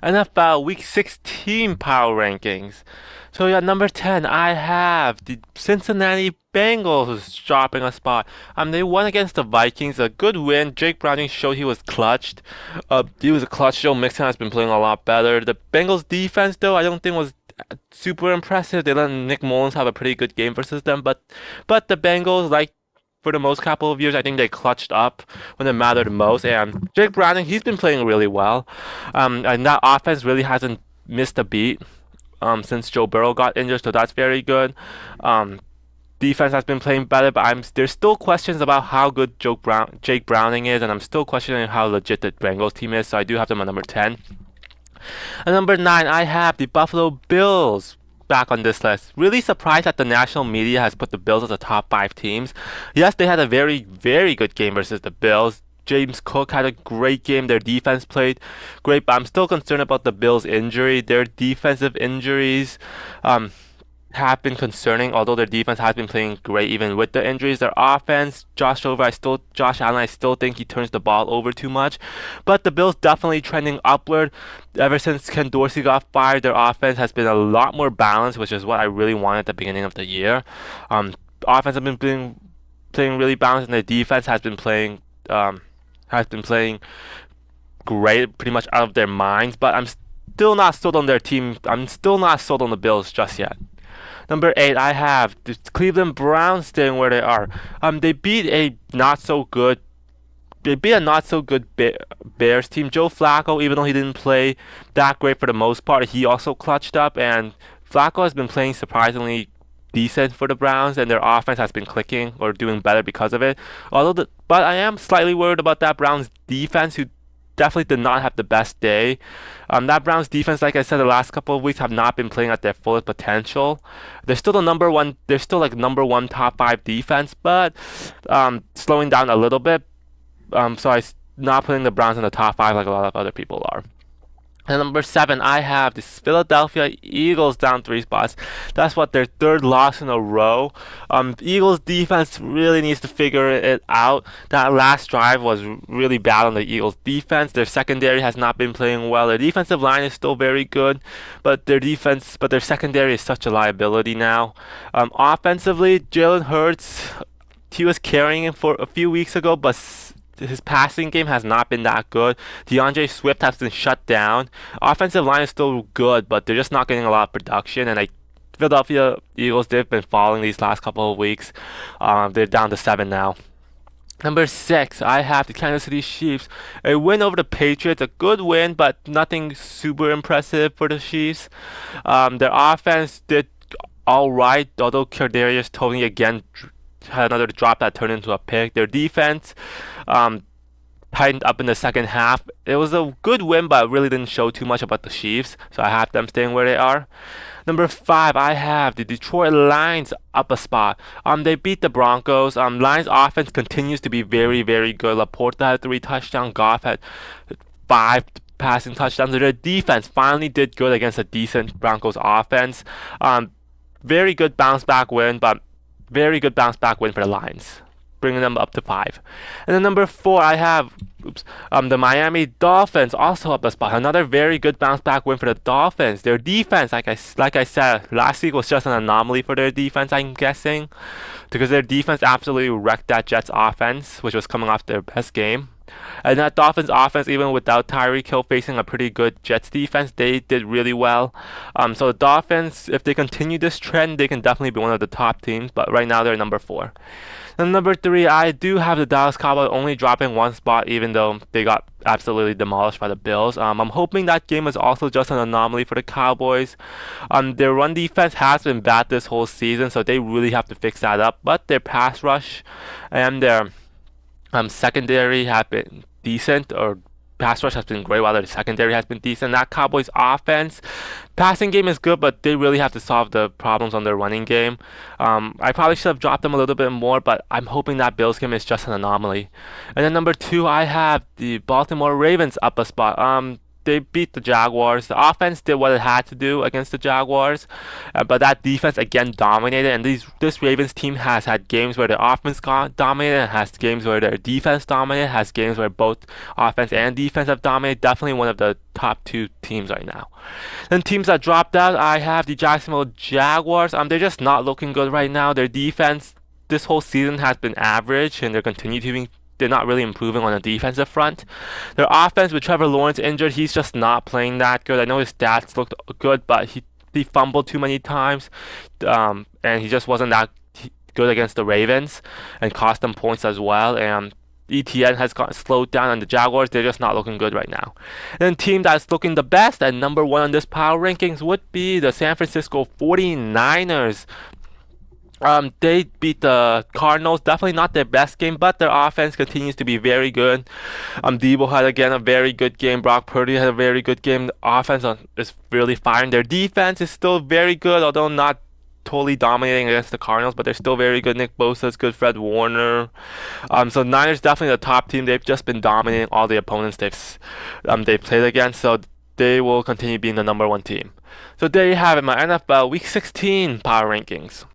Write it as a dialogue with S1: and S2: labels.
S1: NFL Week 16 power rankings. So yeah, number 10, I have the Cincinnati Bengals dropping a spot. They won against the Vikings, a good win. Jake Browning showed he was clutched. He was a clutch. Joe Mixon has been playing a lot better. The Bengals defense, though, I don't think was super impressive. They let Nick Mullins have a pretty good game versus them, but the Bengals, like for the most couple of years, I think they clutched up when it mattered most. And Jake Browning, he's been playing really well. And that offense really hasn't missed a beat since Joe Burrow got injured, so that's very good. Um, Defense has been playing better, but there's still questions about how good Jake Browning is, and I'm still questioning how legit the Bengals team is. So I do have them at number 10. And number 9, I have the Buffalo Bills back on this list. Really surprised that the national media has put the Bills as a top 5 teams. Yes, they had a very, very good game versus the Bills. James Cook had a great game. Their defense played great, but I'm still concerned about the Bills' injury. Their defensive injuries have been concerning, although their defense has been playing great even with the injuries. Their offense, Josh Allen, I still think he turns the ball over too much. But the Bills definitely trending upward. Ever since Ken Dorsey got fired, their offense has been a lot more balanced, which is what I really wanted at the beginning of the year. Offense have been playing really balanced, and their defense has been playing great, pretty much out of their minds. But I'm still not sold on their team. I'm still not sold on the Bills just yet. Number 8, I have the Cleveland Browns staying where they are. They beat a not so good. They beat a not so good Bears team. Joe Flacco, even though he didn't play that great for the most part, he also clutched up. And Flacco has been playing surprisingly decent for the Browns, and their offense has been clicking or doing better because of it. But I am slightly worried about that Browns defense, who definitely did not have the best day. That Browns defense, like I said, the last couple of weeks have not been playing at their fullest potential. They're still the number one. They're still like number one top 5 defense, but slowing down a little bit. So I'm not putting the Browns in the top 5 like a lot of other people are. And number 7, I have the Philadelphia Eagles down 3 spots. That's what their third loss in a row. Eagles defense really needs to figure it out. That last drive was really bad on the Eagles defense. Their secondary has not been playing well. Their defensive line is still very good, but their secondary is such a liability now. Offensively, Jalen Hurts, he was carrying it for a few weeks ago, but his passing game has not been that good. DeAndre Swift has been shut down. Offensive line is still good, but they're just not getting a lot of production. And Philadelphia Eagles, they've been falling these last couple of weeks. They're down to 7 now. Number 6, I have the Kansas City Chiefs. A win over the Patriots, a good win, but nothing super impressive for the Chiefs. Their offense did all right, although Kadarius Toney again had another drop that turned into a pick. Their defense tightened up in the second half. It was a good win, but really didn't show too much about the Chiefs, so I have them staying where they are. Number 5, I have the Detroit Lions up a spot. They beat the Broncos. Lions offense continues to be very, very good. Laporta had 3 touchdowns. Goff had 5 passing touchdowns. Their defense finally did good against a decent Broncos offense. Very good bounce back win, but very good bounce back win for the Lions, bringing them up to 5. And then number 4, I have the Miami Dolphins also up a spot. Another very good bounce back win for the Dolphins. Their defense, like I said, last week was just an anomaly for their defense, I'm guessing, because their defense absolutely wrecked that Jets offense, which was coming off their best game. And that Dolphins offense, even without Tyreek Hill facing a pretty good Jets defense, they did really well. So the Dolphins, if they continue this trend, they can definitely be one of the top teams. But right now they're number 4. And number 3, I do have the Dallas Cowboys only dropping 1 spot, even though they got absolutely demolished by the Bills. I'm hoping that game is also just an anomaly for the Cowboys. Their run defense has been bad this whole season, so they really have to fix that up. But their pass rush and their secondary have been decent, or pass rush has been great while their secondary has been decent. That Cowboys offense, passing game is good, but they really have to solve the problems on their running game. I probably should have dropped them a little bit more, but I'm hoping that Bills game is just an anomaly. And then number 2, I have the Baltimore Ravens up a spot. they beat the Jaguars. The offense did what it had to do against the Jaguars, but that defense again dominated. And this Ravens team has had games where their offense got dominated, has games where their defense dominated, has games where both offense and defense have dominated. Definitely one of the top two teams right now. Then teams that dropped out, I have the Jacksonville Jaguars. They're just not looking good right now. Their defense this whole season has been average, and they're not really improving on the defensive front. Their offense, with Trevor Lawrence injured, he's just not playing that good. I know his stats looked good, but he fumbled too many times, and he just wasn't that good against the Ravens, and cost them points as well. And ETN has gotten slowed down, and the Jaguars, they're just not looking good right now. And the team that's looking the best and number one on this power rankings would be the San Francisco 49ers. They beat the Cardinals. Definitely not their best game, but their offense continues to be very good. Debo had again a very good game. Brock Purdy had a very good game. The offense is really firing. Their defense is still very good, although not totally dominating against the Cardinals, but they're still very good. Nick Bosa is good. Fred Warner. So Niners definitely the top team. They've just been dominating all the opponents they've played against. So they will continue being the number one team. So there you have it, my NFL Week 16 power rankings.